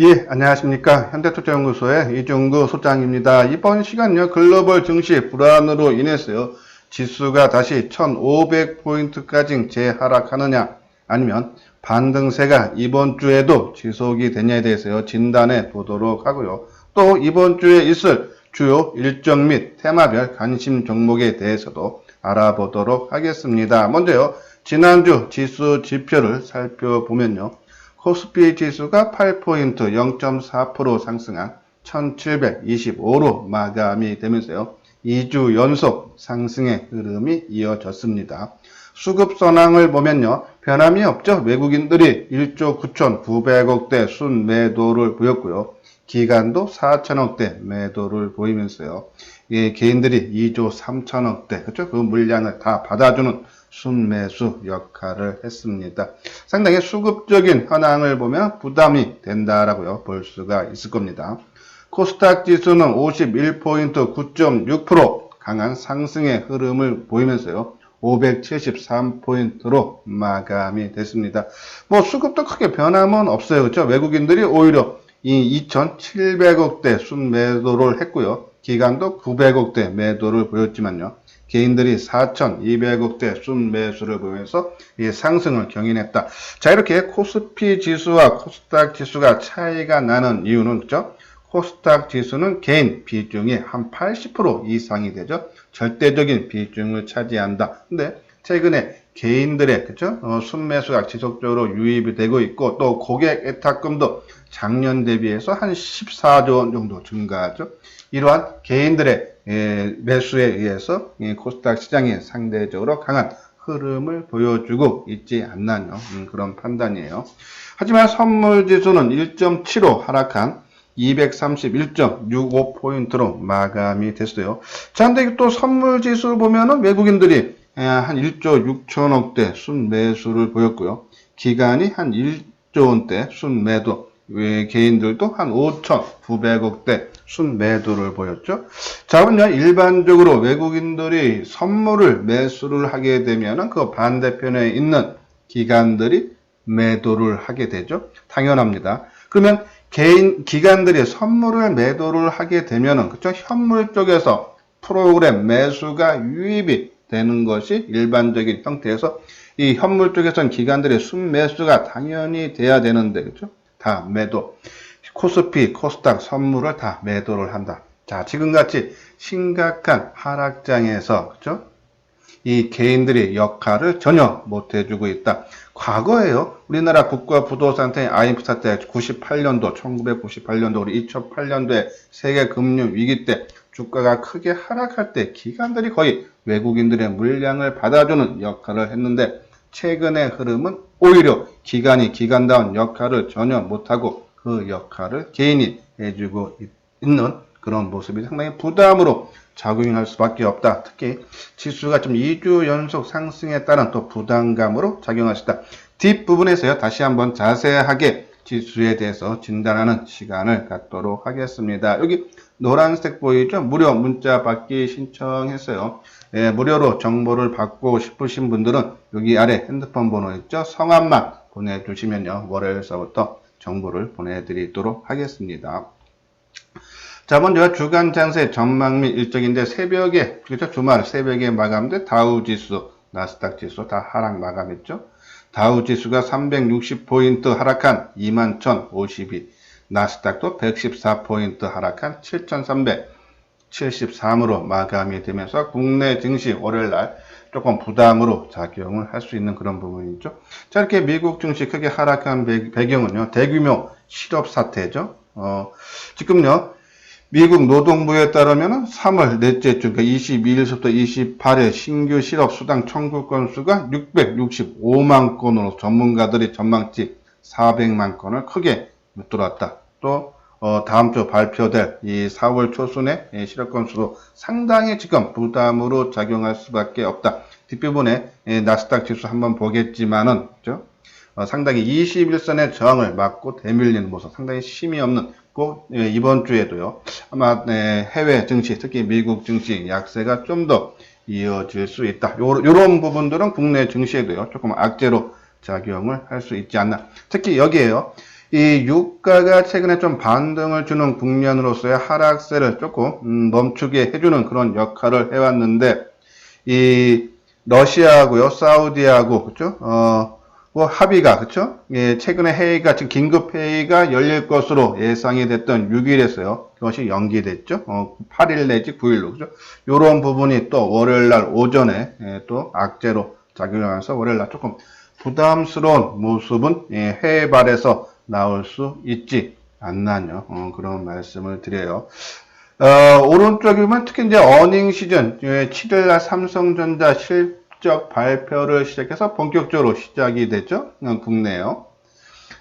예, 안녕하십니까. 현대투자연구소의 이종구 소장입니다. 이번 시간요, 글로벌 증시 불안으로 인해서요, 지수가 다시 1500포인트까지 재하락하느냐, 아니면 반등세가 이번 주에도 지속이 되냐에 대해서요, 진단해 보도록 하고요. 또 이번 주에 있을 주요 일정 및 테마별 관심 종목에 대해서도 알아보도록 하겠습니다. 먼저요, 지난주 지수 지표를 살펴보면요, 코스피 지수가 8포인트 0.4% 상승한 1725로 마감이 되면서요. 2주 연속 상승의 흐름이 이어졌습니다. 수급 선항을 보면요. 변함이 없죠. 외국인들이 1조 9,900억대 순매도를 보였고요. 기관도 4천억대 매도를 보이면서요. 개인들이 2조 3천억대, 그렇죠? 그 물량을 다 받아주는 순매수 역할을 했습니다. 상당히 수급적인 현황을 보면 부담이 된다라고요 볼 수가 있을 겁니다. 코스닥 지수는 51포인트 9.6% 강한 상승의 흐름을 보이면서요. 573포인트로 마감이 됐습니다. 뭐 수급도 크게 변함은 없어요. 그렇죠? 외국인들이 오히려 이 2,700억대 순매도를 했고요. 기관도 900억대 매도를 보였지만요. 개인들이 4,200억대 순매수를 보면서 이 상승을 경인했다. 자, 이렇게 코스피 지수와 코스닥 지수가 차이가 나는 이유는 그죠? 코스닥 지수는 개인 비중이 한 80% 이상이 되죠. 절대적인 비중을 차지한다. 근데 최근에 개인들의 그죠? 순매수가 지속적으로 유입이 되고 있고 또 고객 애탁금도 작년 대비해서 한 14조 원 정도 증가하죠. 이러한 개인들의 매수에 의해서 코스닥 시장이 상대적으로 강한 흐름을 보여주고 있지 않나요? 그런 판단이에요. 하지만 선물지수는 1.75 하락한 231.65포인트로 마감이 됐어요. 자, 근데 또 선물지수를 보면은 외국인들이 한 1조 6천억대 순매수를 보였고요. 기관이 한 1조 원대 순매도, 개인들도 한 5,900억대 순매도를 보였죠. 자, 그럼요, 일반적으로 외국인들이 선물을 매수를 하게 되면은 그 반대편에 있는 기관들이 매도를 하게 되죠. 당연합니다. 그러면 기관들이 선물을 매도를 하게 되면은, 그쵸? 현물 쪽에서 프로그램 매수가 유입이 되는 것이 일반적인 형태에서 이 현물 쪽에서는 기관들의 순매수가 당연히 돼야 되는데, 그쵸? 다 매도. 코스피, 코스닥 선물을 다 매도를 한다. 자, 지금같이 심각한 하락장에서, 그죠? 이 개인들이 역할을 전혀 못 해주고 있다. 과거에요, 우리나라 국가부도산태 IMF 사태 98년도, 1998년도, 우리 2008년도에 세계 금융 위기 때 주가가 크게 하락할 때 기관들이 거의 외국인들의 물량을 받아주는 역할을 했는데 최근의 흐름은 오히려 기관이 기관다운 역할을 전혀 못하고 그 역할을 개인이 해주고 있는 그런 모습이 상당히 부담으로 작용할 수밖에 없다. 특히 지수가 좀 2주 연속 상승에 따른 또 부담감으로 작용할 수 있다. 뒷부분에서요, 다시 한번 자세하게 지수에 대해서 진단하는 시간을 갖도록 하겠습니다. 여기 노란색 보이죠? 무료 문자 받기 신청했어요. 무료로 정보를 받고 싶으신 분들은 여기 아래 핸드폰 번호 있죠? 성함만 보내주시면요, 월요일서부터 정보를 보내드리도록 하겠습니다. 자, 먼저 주간 장세 전망 및 일정인데 새벽에, 그렇죠? 주말 새벽에 마감돼 다우 지수, 나스닥 지수 다 하락 마감했죠? 다우 지수가 360포인트 하락한 21,052, 나스닥도 114포인트 하락한 7,373으로 마감이 되면서 국내 증시 월요일날 조금 부담으로 작용을 할 수 있는 그런 부분이죠. 자, 이렇게 미국 증시 크게 하락한 배경은요, 대규모 실업 사태죠. 지금요, 미국 노동부에 따르면 3월 넷째 주, 그러니까 22일부터 28일 신규 실업 수당 청구 건수가 665만 건으로 전문가들이 전망치 400만 건을 크게 밑돌았다. 또 다음 주 발표될 이 4월 초순의 실업 건수도 상당히 지금 부담으로 작용할 수밖에 없다. 뒷부분에 나스닥 지수 한번 보겠지만은, 그죠? 상당히 21선의 저항을 맞고 대밀리는 모습, 상당히 힘이 없는 이번 주에도요, 아마 해외 증시, 특히 미국 증시 약세가 좀 더 이어질 수 있다. 요런 부분들은 국내 증시에도요, 조금 악재로 작용을 할 수 있지 않나. 특히 여기에요, 이 유가가 최근에 좀 반등을 주는 국면으로서의 하락세를 조금 멈추게 해주는 그런 역할을 해왔는데, 이 러시아하고요, 사우디하고 그죠? 뭐 합의가 그죠? 예, 최근에 회의가 지금 긴급 회의가 열릴 것으로 예상이 됐던 6일에서요. 그것이 연기됐죠. 8일 내지 9일로 그죠? 요런 부분이 또 월요일 날 오전에 또 악재로 작용하면서 월요일 날 조금 부담스러운 모습은 해발에서 나올 수 있지 않나요? 그런 말씀을 드려요. 오른쪽이면 특히 이제 어닝 시즌 7일날 삼성전자 실적 발표를 시작해서 본격적으로 시작이 됐죠. 국내요.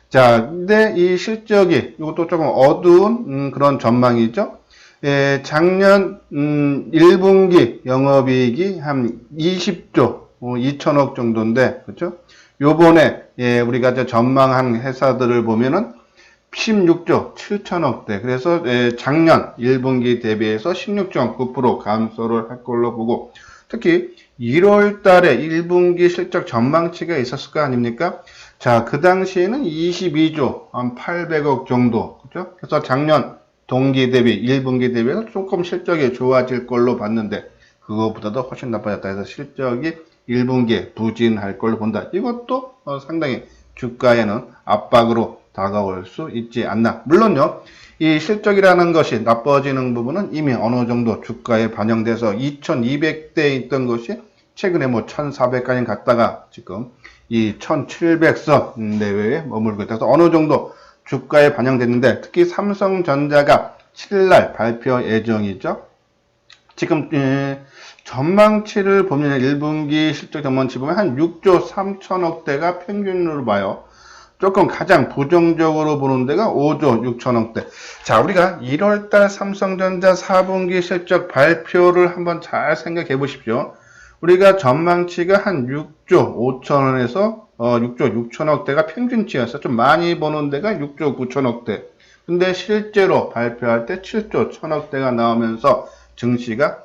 자, 근데 이 실적이 이것도 조금 어두운 그런 전망이죠. 예, 작년 1분기 영업이익이 한 20조 2천억 정도인데 그렇죠? 요번에 우리가 이제 전망한 회사들을 보면은 16조 7천억대. 그래서 작년 1분기 대비해서 16.9% 감소를 할 걸로 보고, 특히 1월 달에 1분기 실적 전망치가 있었을 거 아닙니까? 자, 그 당시에는 22조 한 800억 정도. 그죠? 그래서 작년 동기 대비 1분기 대비해서 조금 실적이 좋아질 걸로 봤는데, 그거보다도 훨씬 나빠졌다 해서 실적이 1분기에 부진할 걸로 본다. 이것도 상당히 주가에는 압박으로 다가올 수 있지 않나. 물론요, 이 실적이라는 것이 나빠지는 부분은 이미 어느 정도 주가에 반영돼서 2200대에 있던 것이 최근에 뭐 1400까지 갔다가 지금 이 1700선 내외에 머물고 있다. 그래서 어느 정도 주가에 반영됐는데, 특히 삼성전자가 7일날 발표 예정이죠. 지금 전망치를 보면 1분기 실적 전망치 보면 한 6조 3천억대가 평균으로 봐요. 조금 가장 부정적으로 보는 데가 5조 6천억대. 자, 우리가 1월달 삼성전자 4분기 실적 발표를 한번 잘 생각해 보십시오. 우리가 전망치가 한 6조 5천원에서 6조 6천억대가 평균치였어. 좀 많이 보는 데가 6조 9천억대. 근데 실제로 발표할 때 7조 1천억대가 나오면서 증시가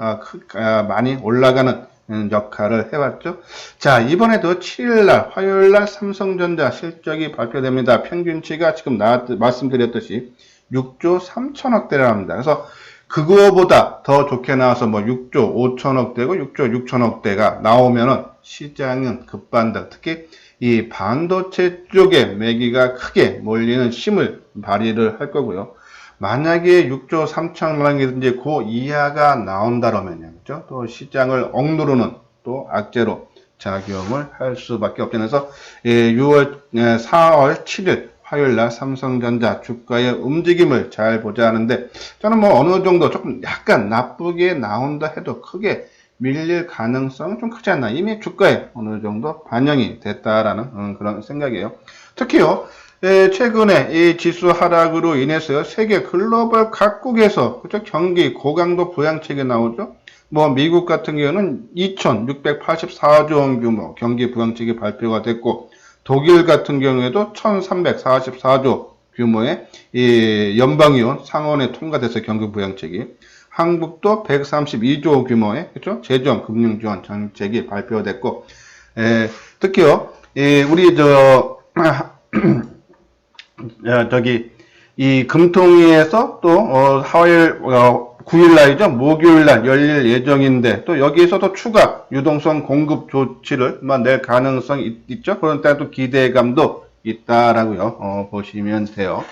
많이 올라가는 역할을 해왔죠. 자, 이번에도 7일날 화요일날 삼성전자 실적이 발표됩니다. 평균치가 지금 말씀드렸듯이 6조 3천억대라고 합니다. 그래서 그거보다 더 좋게 나와서 뭐 6조 5천억대고 6조 6천억대가 나오면은 시장은 급반등, 특히 이 반도체 쪽에 매기가 크게 몰리는 힘을 발휘를 할 거고요. 만약에 6조 3천억이든지 그 이하가 나온다면요, 그죠? 또 시장을 억누르는 또 악재로 작용을 할 수밖에 없잖아요. 그래서 4월 7일 화요일날 삼성전자 주가의 움직임을 잘 보자 하는데, 저는 뭐 어느 정도 조금 약간 나쁘게 나온다 해도 크게 밀릴 가능성은 좀 크지 않나. 이미 주가에 어느 정도 반영이 됐다라는 그런 생각이에요. 특히요, 최근에 이 지수 하락으로 인해서 세계 글로벌 각국에서 그죠? 경기 고강도 부양책이 나오죠. 뭐 미국 같은 경우는 2,684조 원 규모 경기 부양책이 발표가 됐고, 독일 같은 경우에도 1,344조 규모의 이 연방의원 상원에 통과돼서 경기 부양책이, 한국도 132조 규모의 그죠? 재정 금융 지원 정책이 발표됐고, 특히요, 우리 이 금통위에서 또 화요일 9일날이죠. 목요일날 열릴 예정인데, 또 여기에서도 추가 유동성 공급 조치를 낼 가능성이 있죠. 그런 때 또 기대감도 있다라고요. 보시면 돼요.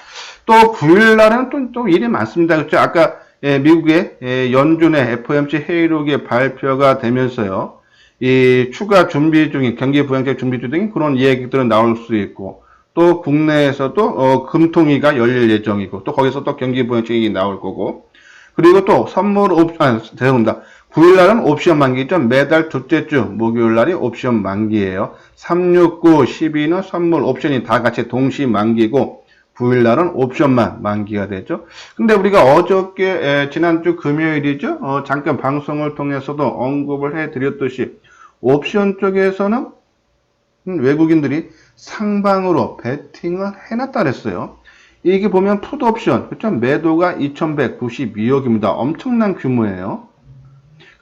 또 9일날은 또 일이 많습니다. 그렇죠? 아까 미국의 연준의 FOMC 회의록이 발표가 되면서요, 이 추가 준비 중인 경기 부양책 준비 중인 그런 얘기들은 나올 수 있고, 또 국내에서도 금통위가 열릴 예정이고, 또 거기서 또 경기 부양책이 나올 거고, 그리고 또 죄송합니다. 9일날은 옵션 만기죠. 매달 둘째 주 목요일날이 옵션 만기예요. 3, 6, 9, 12는 선물 옵션이 다 같이 동시 만기고, 9일날은 옵션만 만기가 되죠. 근데 우리가 어저께 지난주 금요일이죠. 잠깐 방송을 통해서도 언급을 해드렸듯이 옵션 쪽에서는 외국인들이 상방으로 베팅을 해놨다 그랬어요. 이게 보면 풋옵션, 그렇죠? 매도가 2192억입니다. 엄청난 규모예요.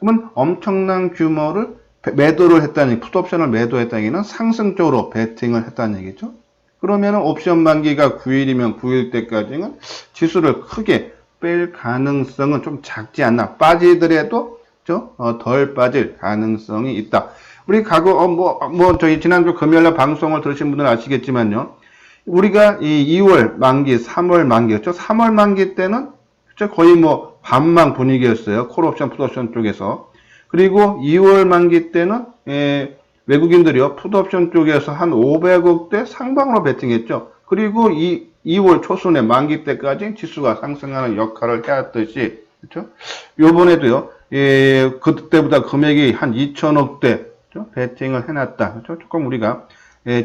그러면 엄청난 규모를 매도를 했다는, 풋옵션을 매도했다는 얘기는 상승적으로 베팅을 했다는 얘기죠. 그러면은 옵션 만기가 9일이면 9일 때까지는 지수를 크게 뺄 가능성은 좀 작지 않나. 빠지더라도 덜 빠질 가능성이 있다. 우리 저희 지난주 금요일날 방송을 들으신 분들은 아시겠지만요. 우리가 이 2월 만기, 3월 만기였죠. 3월 만기 때는 거의 뭐 반망 분위기였어요. 콜옵션, 풋옵션 쪽에서. 그리고 2월 만기 때는 외국인들이요. 풋옵션 쪽에서 한 500억대 상방으로 베팅했죠. 그리고 2월 초순에 만기 때까지 지수가 상승하는 역할을 해왔듯이, 그렇죠? 요번에도요. 그때보다 금액이 한 2천억대 베팅을 해놨다. 그렇죠? 조금 우리가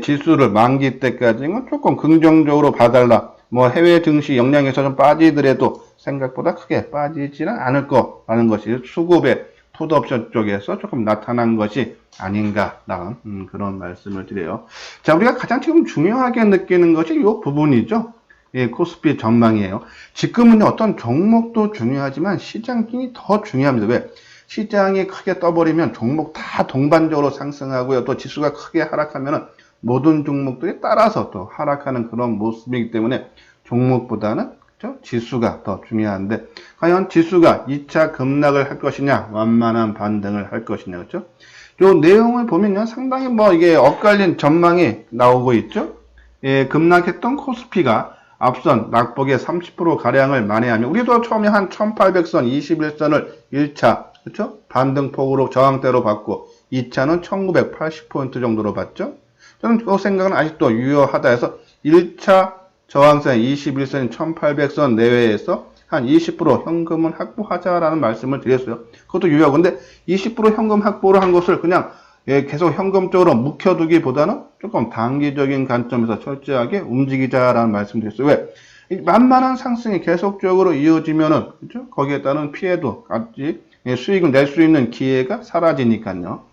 지수를 만기 때까지는 조금 긍정적으로 봐달라. 뭐 해외 증시 영향에서 좀 빠지더라도 생각보다 크게 빠지지는 않을 거라는 것이 수급의 풋옵션 쪽에서 조금 나타난 것이 아닌가라는 그런 말씀을 드려요. 자, 우리가 가장 지금 중요하게 느끼는 것이 이 부분이죠. 코스피 전망이에요. 지금은 어떤 종목도 중요하지만 시장이 더 중요합니다. 왜? 시장이 크게 떠버리면 종목 다 동반적으로 상승하고요. 또 지수가 크게 하락하면 모든 종목들이 따라서 또 하락하는 그런 모습이기 때문에 종목보다는 지수가 더 중요한데, 과연 지수가 2차 급락을 할 것이냐, 완만한 반등을 할 것이냐, 그렇죠? 요 내용을 보면요, 상당히 이게 엇갈린 전망이 나오고 있죠? 급락했던 코스피가 앞선 낙폭의 30% 가량을 만회하며, 우리도 처음에 한 1800선, 21선을 1차, 그렇죠? 반등폭으로 저항대로 봤고, 2차는 1980포인트 정도로 봤죠? 저는 그 생각은 아직도 유효하다 해서 1차 저항선 21선인 1800선 내외에서 한 20% 현금은 확보하자라는 말씀을 드렸어요. 그것도 유효하고, 근데 20% 현금 확보를 한 것을 그냥 계속 현금 쪽으로 묵혀두기보다는 조금 단기적인 관점에서 철저하게 움직이자라는 말씀을 드렸어요. 왜? 만만한 상승이 계속적으로 이어지면은, 그죠? 거기에 따른 피해도 같이 수익을 낼 수 있는 기회가 사라지니까요.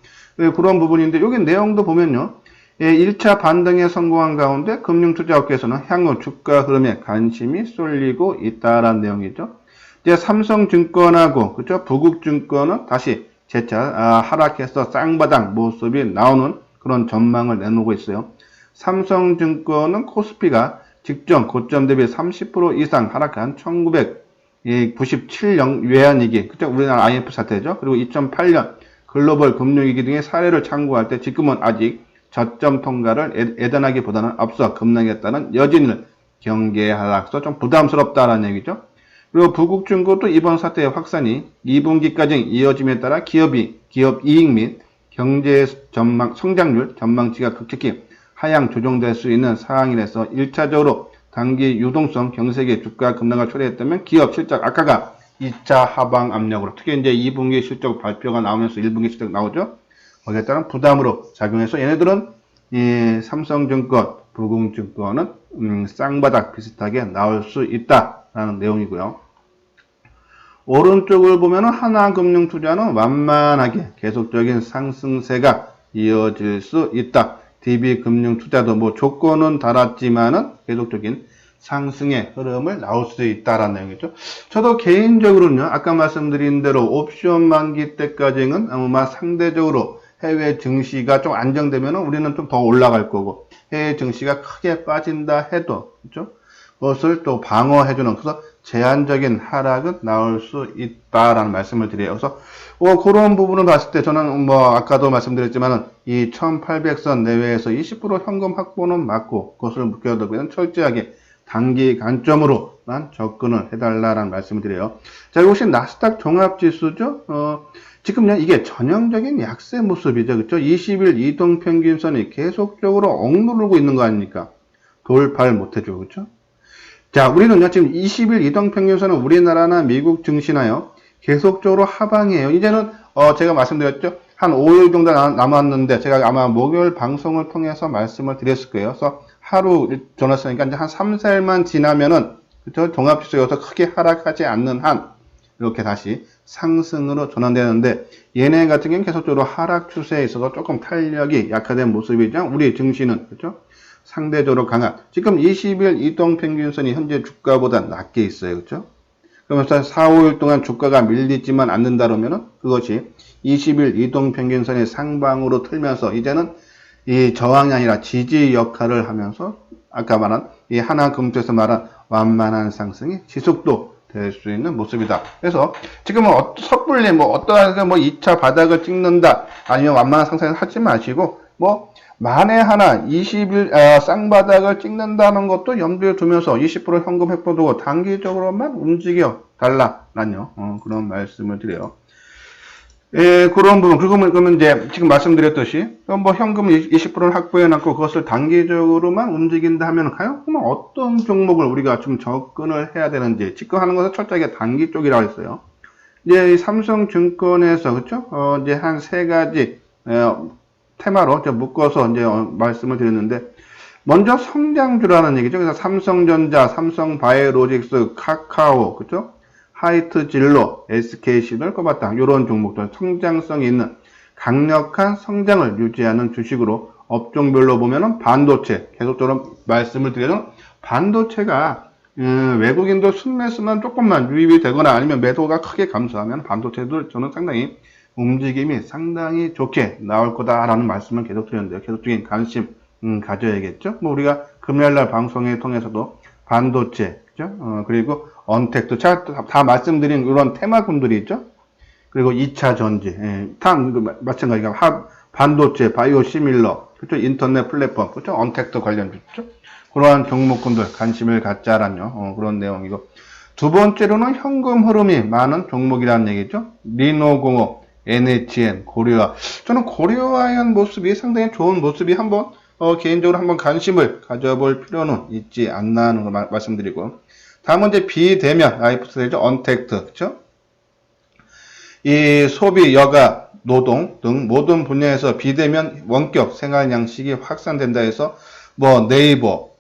그런 부분인데, 여기 내용도 보면요. 1차 반등에 성공한 가운데 금융투자업계에서는 향후 주가 흐름에 관심이 쏠리고 있다라는 내용이죠. 이제 삼성증권하고, 그죠? 부국증권은 다시 재차 하락해서 쌍바닥 모습이 나오는 그런 전망을 내놓고 있어요. 삼성증권은 코스피가 직전 고점 대비 30% 이상 하락한 1997년 외환위기, 그죠? 우리나라 IMF 사태죠. 그리고 2008년 글로벌 금융위기 등의 사례를 참고할 때 지금은 아직 저점 통과를 애단하기보다는 앞서 급락했다는 여진을 경계하락서 좀 부담스럽다라는 얘기죠. 그리고 부국증권도 이번 사태의 확산이 2분기까지 이어짐에 따라 기업 이익 및 경제 성장률 전망치가 급격히 하향 조정될 수 있는 상황이라서 1차적으로 단기 유동성 경색의 주가 급락을 초래했다면 기업 실적 악화가 2차 하방 압력으로, 특히 이제 2분기 실적 발표가 나오면서 1분기 실적 나오죠. 거기에 따른 부담으로 작용해서 얘네들은 삼성증권, 부국증권은 쌍바닥 비슷하게 나올 수 있다라는 내용이고요. 오른쪽을 보면 하나금융투자는 완만하게 계속적인 상승세가 이어질 수 있다. DB금융투자도 조건은 달았지만은 계속적인 상승의 흐름을 나올 수 있다라는 내용이죠. 저도 개인적으로는요, 아까 말씀드린 대로 옵션 만기 때까지는 아마 상대적으로 해외 증시가 좀 안정되면 우리는 좀 더 올라갈 거고, 해외 증시가 크게 빠진다 해도, 그렇죠? 그것을 또 방어해주는, 그래서 제한적인 하락은 나올 수 있다라는 말씀을 드려요. 그래서 그런 부분을 봤을 때 저는 아까도 말씀드렸지만은 이 1800선 내외에서 20% 현금 확보는 맞고, 그것을 묶여두고 철저하게 단기 관점으로만 접근을 해달라는 말씀을 드려요. 자, 이것이 나스닥 종합지수죠. 지금요, 이게 전형적인 약세 모습이죠. 그렇죠? 20일 이동평균선이 계속적으로 억누르고 있는 거 아닙니까? 돌파를 못해줘. 그렇죠? 자, 우리는요, 지금 20일 이동평균선은 우리나라나 미국 증시나요, 계속적으로 하방이에요. 이제는, 제가 말씀드렸죠? 한 5일 정도 남았는데, 제가 아마 목요일 방송을 통해서 말씀을 드렸을 거예요. 그래서 하루 전화했으니까 이제 한 3, 4일만 지나면은, 그렇죠? 종합지수에서 크게 하락하지 않는 한, 이렇게 다시 상승으로 전환되는데, 얘네 같은 경우는 계속적으로 하락 추세에 있어서 조금 탄력이 약화된 모습이죠. 우리 증시는, 그렇죠? 상대적으로 강한, 지금 20일 이동평균선이 현재 주가보다 낮게 있어요. 그렇죠? 그러면서 4, 5일 동안 주가가 밀리지만 않는다 그러면은 그것이 20일 이동평균선이 상방으로 틀면서 이제는 이 저항이 아니라 지지 역할을 하면서 아까 말한 이 하나금투에서 말한 완만한 상승이 지속도 될 수 있는 모습이다. 그래서 지금은 섣불리 뭐 어떠한 뭐 2차 바닥을 찍는다 아니면 완만한 상승을 하지 마시고 뭐 만에 하나 20일 쌍바닥을 찍는다는 것도 염두에 두면서 20% 현금 획보두고 단기적으로만 움직여 달라라는 그런 말씀을 드려요. 예, 그런 부분. 그러면 이제 지금 말씀드렸듯이 뭐 현금 20%를 확보해 놨고 그것을 단기적으로만 움직인다 하면 과연 그러면 어떤 종목을 우리가 좀 접근을 해야 되는지 집중하는 것은 철저하게 단기 쪽이라고 했어요. 이제 삼성증권에서 그렇죠? 이제 한 세 가지 테마로 이제 묶어서 이제 말씀을 드렸는데 먼저 성장주라는 얘기죠. 그래서 삼성전자, 삼성바이오로직스, 카카오, 그렇죠? 하이트진로, SK신을 꼽았다. 이런 종목들 성장성이 있는 강력한 성장을 유지하는 주식으로 업종별로 보면은 반도체 계속적으로 말씀을 드려도 반도체가 외국인도 순매수만 조금만 유입이 되거나 아니면 매도가 크게 감소하면 반도체도 저는 상당히 움직임이 상당히 좋게 나올 거다라는 말씀을 계속 드렸는데요. 계속적인 관심 가져야겠죠. 뭐 우리가 금요일날 방송에 통해서도 반도체, 그죠? 그리고 언택트, 다 말씀드린 이런 테마군들이 있죠. 그리고 2차 전지, 다 마찬가지가 반도체, 바이오 시밀러, 그렇죠? 인터넷 플랫폼, 그렇죠? 언택트 관련 주죠. 그러한 종목군들 관심을 갖자라는 그런 내용이고 두 번째로는 현금 흐름이 많은 종목이라는 얘기죠. 리노공업, NHN, 고려아. 저는 고려아의 모습이 상당히 좋은 모습이 한번 개인적으로 한번 관심을 가져볼 필요는 있지 않나 하는 걸 말씀드리고 다음은 이제 비대면 라이프스타일이죠. 언택트, 그쵸? 이 소비, 여가, 노동 등 모든 분야에서 비대면 원격 생활 양식이 확산된다 해서 뭐 네이버,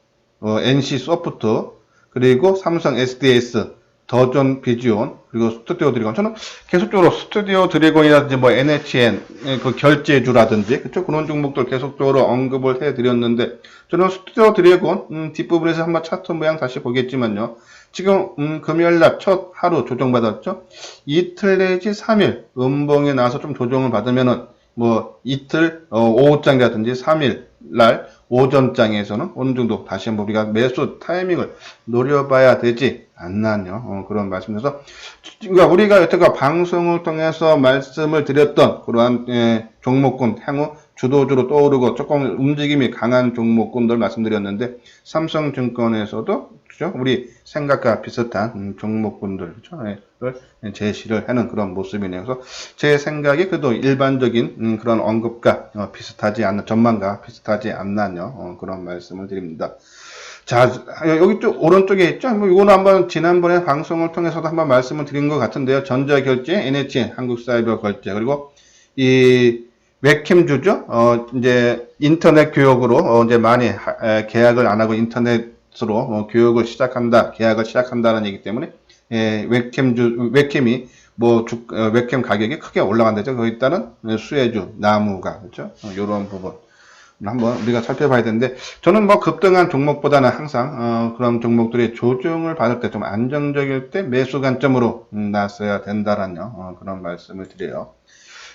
NC 소프트, 그리고 삼성 SDS, 더존 비지온, 그리고 스튜디오 드래곤. 저는 계속적으로 스튜디오 드래곤이라든지 뭐 NHN, 그 결제주라든지, 그쵸? 그런 종목들 계속적으로 언급을 해드렸는데, 저는 스튜디오 드래곤, 뒷부분에서 한번 차트 모양 다시 보겠지만요. 지금, 금요일날 첫 하루 조정받았죠? 이틀 내지 3일, 음봉에 나와서 좀 조정을 받으면은, 뭐, 이틀, 오후장이라든지 3일 날, 오전장에서는 어느 정도 다시 한번 우리가 매수 타이밍을 노려봐야 되지 않나요? 그런 말씀드려서 그러니까 우리가 여태까지 방송을 통해서 말씀을 드렸던 그러한 종목군 향후 주도주로 떠오르고 조금 움직임이 강한 종목군들 말씀드렸는데 삼성증권에서도 그렇죠? 우리 생각과 비슷한 종목군들 그렇죠? 제시를 하는 그런 모습이네요. 그래서 제 생각이 그래도 일반적인 그런 언급과 비슷하지 않는 전망과 비슷하지 않나요? 그런 말씀을 드립니다. 자, 여기 쪽 오른쪽에 있죠? 뭐 이거는 한번 지난번에 방송을 통해서도 한번 말씀을 드린 것 같은데요. 전자결제, NHN, 한국사이버결제 그리고 이 웹캠주죠. 이제 인터넷 교육으로 이제 많이 계약을 안 하고 인터넷으로 교육을 시작한다, 계약을 시작한다는 얘기 때문에 웹캠이 뭐 웹캠 가격이 크게 올라간다죠. 거기 따른 수혜주, 나무가 그렇죠. 이런 부분 한번 우리가 살펴봐야 되는데 저는 뭐 급등한 종목보다는 항상 그런 종목들이 조정을 받을 때 좀 안정적일 때 매수 관점으로 나서야 된다라는 그런 말씀을 드려요.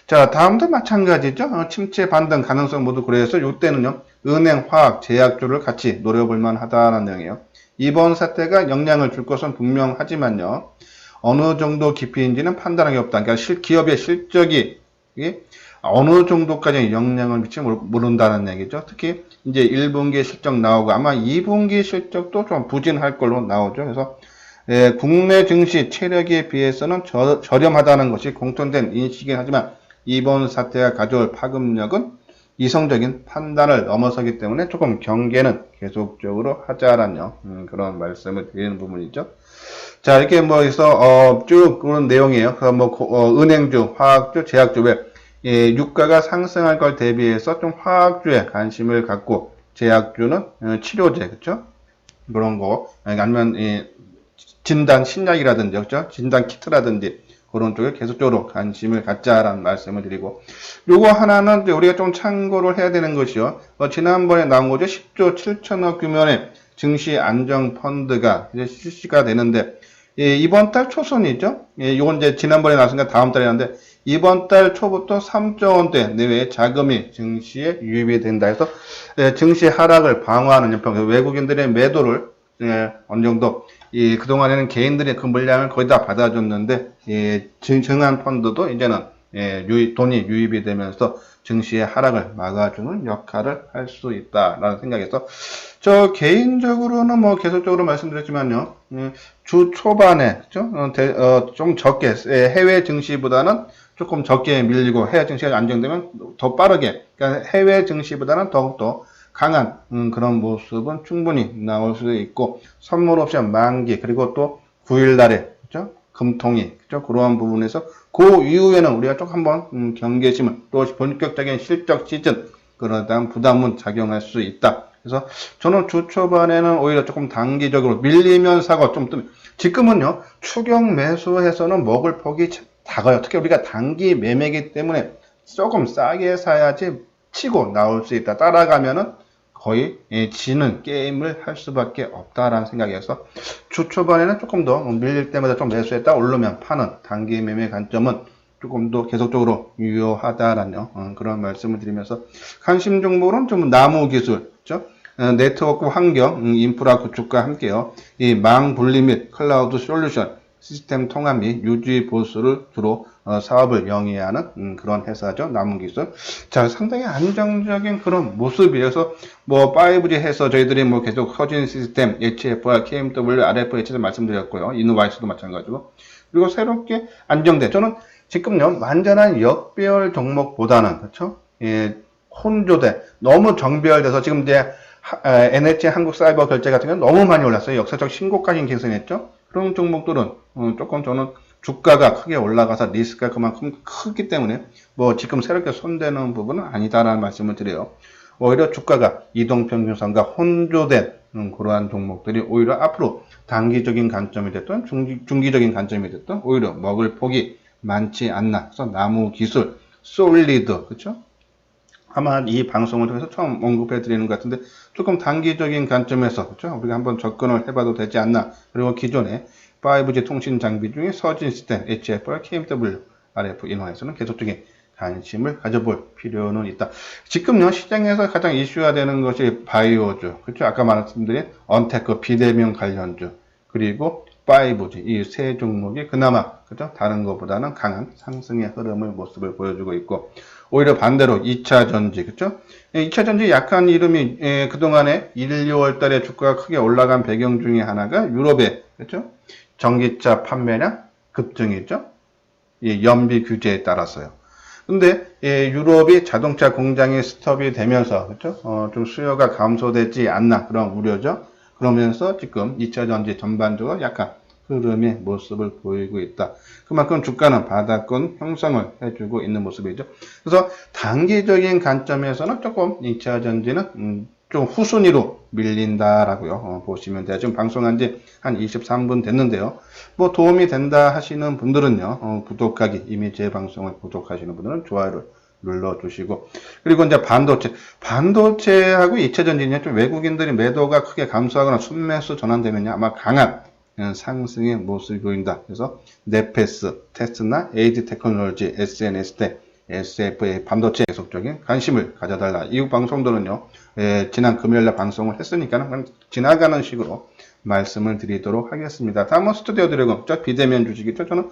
자, 다음도 마찬가지죠. 침체 반등 가능성 모두 그래서 이때는요 은행, 화학, 제약주를 같이 노려볼 만하다라는 내용이에요. 이번 사태가 영향을 줄 것은 분명하지만요. 어느 정도 깊이인지는 판단하기 없다. 그러니까 기업의 실적이 어느 정도까지 영향을 미칠지 모른다는 얘기죠. 특히 이제 1분기 실적 나오고 아마 2분기 실적도 좀 부진할 걸로 나오죠. 그래서 국내 증시 체력에 비해서는 저렴하다는 것이 공통된 인식이긴 하지만 이번 사태가 가져올 파급력은 이성적인 판단을 넘어서기 때문에 조금 경계는 계속적으로 하자라는 그런 말씀을 드리는 부분이죠. 자, 이렇게 뭐 해서 쭉 그런 내용이에요. 뭐 은행주, 화학주, 제약주 왜 유가가 상승할 걸 대비해서 좀 화학주에 관심을 갖고 제약주는 치료제 그렇죠? 그런 거 아니면 진단 신약이라든지 그렇죠? 진단 키트라든지 그런 쪽에 계속적으로 관심을 갖자라는 말씀을 드리고 요거 하나는 우리가 좀 참고를 해야 되는 것이요. 지난번에 나온 거죠. 10조 7천억 규모의 증시 안정 펀드가 이제 실시가 되는데 이번 달 초순이죠. 요건 이제 지난번에 나왔으니까 다음 달에 하는데 이번 달 초부터 3조 원대 내외의 자금이 증시에 유입이 된다 해서 증시 하락을 방어하는 형편, 외국인들의 매도를 어느 정도 그동안에는 개인들의 그 물량을 거의 다 받아줬는데 증한 펀드도 이제는 돈이 유입이 되면서 증시의 하락을 막아주는 역할을 할 수 있다라는 생각에서 저 개인적으로는 뭐 계속적으로 말씀드렸지만요, 주 초반에 좀 적게 해외 증시보다는 조금 적게 밀리고 해외 증시가 안정되면 더 빠르게, 그러니까 해외 증시보다는 더욱더 강한 그런 모습은 충분히 나올 수 있고, 선물 옵션 만기 그리고 또 9일 날에 그렇죠? 금통이 그렇죠? 그러한 부분에서 그 이후에는 우리가 좀 한번 경계심을, 또 본격적인 실적 시즌 그러다 부담은 작용할 수 있다. 그래서 저는 주 초반에는 오히려 조금 단기적으로 밀리면 사고 좀 뜨면, 지금은요 추경 매수해서는 먹을 폭이 작아요. 특히 우리가 단기 매매이기 때문에 조금 싸게 사야지 치고 나올 수 있다. 따라가면은 거의 지는 게임을 할 수밖에 없다라는 생각에서 주 초반에는 조금 더 밀릴 때마다 좀 매수했다 오르면 파는 단기 매매 관점은 조금 더 계속적으로 유효하다라는 그런 말씀을 드리면서, 관심 종목은 좀 나무 기술, 그렇죠? 네트워크 환경, 인프라 구축과 함께요. 이 망 분리 및 클라우드 솔루션, 시스템 통합 및 유지 보수를 주로 사업을 영위하는 그런 회사죠. 나무기술. 자, 상당히 안정적인 그런 모습이어서 뭐 5G 해서 저희들이 뭐 계속 서진 시스템, HFR, KMW, RFH도 말씀드렸고요. 이노와이스도 마찬가지고. 그리고 새롭게 안정된, 저는 지금요 완전한 역배열 종목보다는 그렇죠? 혼조돼 너무 정배열돼서 지금 이제 NH 한국사이버결제 같은 경우는 너무 많이 올랐어요. 역사적 신고까지 계산했죠. 그런 종목들은 조금 저는 주가가 크게 올라가서 리스크가 그만큼 크기 때문에 뭐 지금 새롭게 손대는 부분은 아니다라는 말씀을 드려요. 오히려 주가가 이동평균선과 혼조된 그러한 종목들이 오히려 앞으로 단기적인 관점이 됐든 중기적인 관점이 됐든 오히려 먹을 폭이 많지 않나. 그래서 나무 기술, 솔리드, 그렇죠? 아마 이 방송을 통해서 처음 언급해 드리는 것 같은데 조금 단기적인 관점에서 그렇죠? 우리가 한번 접근을 해봐도 되지 않나. 그리고 기존의 5G 통신 장비 중에 서진 시스템, HFR, KMW, RF 인화에서는 계속적인 관심을 가져볼 필요는 있다. 지금요 시장에서 가장 이슈가 되는 것이 바이오주, 그렇죠? 아까 말씀드린 언테크 비대면 관련주, 그리고 5G 이 세 종목이 그나마 그죠? 다른 것보다는 강한 상승의 흐름을 모습을 보여주고 있고, 오히려 반대로 2차 전지, 그렇죠? 2차 전지 약한 이름이 그동안에 1, 2월 달에 주가가 크게 올라간 배경 중에 하나가 유럽의 그렇죠? 전기차 판매량 급증이죠. 연비 규제에 따라서요. 근데 유럽이 자동차 공장이 스톱이 되면서 그렇죠? 좀 수요가 감소되지 않나 그런 우려죠. 그러면서 지금 2차 전지 전반적으로 약간 흐름의 모습을 보이고 있다. 그만큼 주가는 바닥권 형성을 해주고 있는 모습이죠. 그래서 단기적인 관점에서는 조금 2차 전지는 좀 후순위로 밀린다라고요. 보시면 돼요. 지금 방송한 지 한 23분 됐는데요. 뭐 도움이 된다 하시는 분들은요. 구독하기, 이미 제 방송을 구독하시는 분들은 좋아요를 눌러주시고, 그리고 이제 반도체하고 2차 전지는 좀 외국인들이 매도가 크게 감소하거나 순매수 전환되면요 아마 강한 상승의 모습이 보인다. 그래서 네페스, 테스나, 에이지 테크놀로지, SNS대, SFA 반도체 계속적인 관심을 가져달라. 이후 방송들은요 지난 금요일날 방송을 했으니까 지나가는 식으로 말씀을 드리도록 하겠습니다. 다음은 스튜디오 드래곤, 비대면 주식이죠. 저는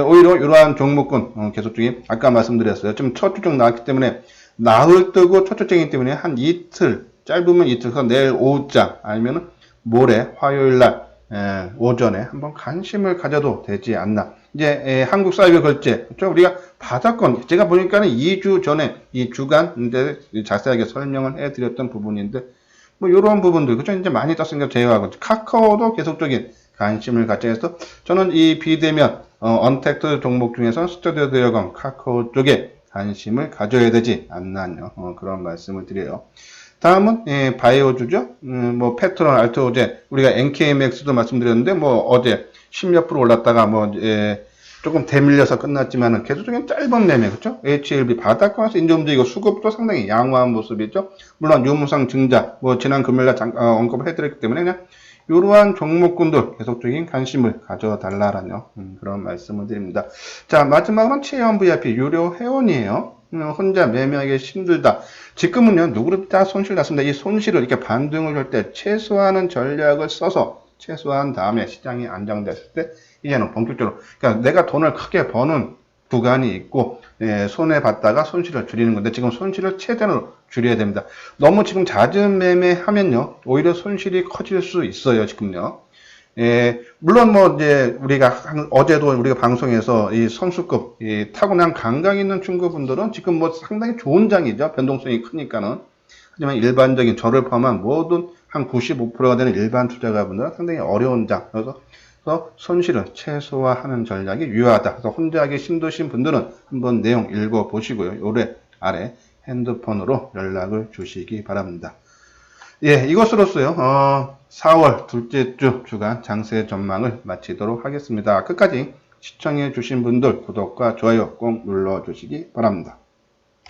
오히려 이러한 종목군 계속적인, 아까 말씀드렸어요. 좀 첫 주종 나왔기 때문에 나흘 뜨고 첫 주종이기 때문에 한 이틀, 짧으면 이틀, 그래서 내일 오후장 아니면 모레 화요일날 오전에 한번 관심을 가져도 되지 않나. 이제 한국 사이버 결제, 그렇죠? 우리가 받았건, 제가 보니까는 2주 전에 이 주간 이제 자세하게 설명을 해드렸던 부분인데, 뭐 이런 부분들, 그렇죠? 이제 많이 떴으니까 제외하고 카카오도 계속적인 관심을 갖자 해서 저는 이 비대면 언택트 종목 중에서 스튜디오 드래곤 카카오 쪽에 관심을 가져야 되지 않나요? 그런 말씀을 드려요. 다음은 바이오주죠. 뭐 페트론, 알트오제, 우리가 NKMX도 말씀드렸는데 뭐 어제 10몇 프로 올랐다가 뭐 조금 대밀려서 끝났지만은 계속적인 짧은 매매, 그렇죠? HLB 바닥권에서 인제 움직이고 수급도 상당히 양호한 모습이죠. 물론 유무상 증자, 뭐 지난 금요일날 언급을 해드렸기 때문에 그냥 이러한 종목군들 계속적인 관심을 가져달라라는 그런 말씀을 드립니다. 자, 마지막으로는 체험 VIP 유료 회원이에요. 혼자 매매하기 힘들다. 지금은요, 누구를 다 손실 났습니다. 이 손실을 이렇게 반등을 할 때 최소화하는 전략을 써서 최소화한 다음에 시장이 안정됐을 때 이제는 본격적으로, 그러니까 내가 돈을 크게 버는 구간이 있고, 손해 봤다가 손실을 줄이는 건데, 지금 손실을 최대로 줄여야 됩니다. 너무 지금 잦은 매매하면요, 오히려 손실이 커질 수 있어요, 지금요. 물론 이제 어제도 우리가 방송에서 이 선수급, 이 타고난 감각 있는 친구분들은 지금 상당히 좋은 장이죠. 변동성이 크니까는. 하지만 일반적인 저를 포함한 모든 한 95%가 되는 일반 투자자분들은 상당히 어려운 장. 그래서 손실을 최소화하는 전략이 유효하다. 그래서 혼자 하기 힘드신 분들은 한번 내용 읽어보시고요. 요래 아래 핸드폰으로 연락을 주시기 바랍니다. 예, 이것으로서요, 4월 둘째 주 주간 장세 전망을 마치도록 하겠습니다. 끝까지 시청해 주신 분들 구독과 좋아요 꼭 눌러 주시기 바랍니다.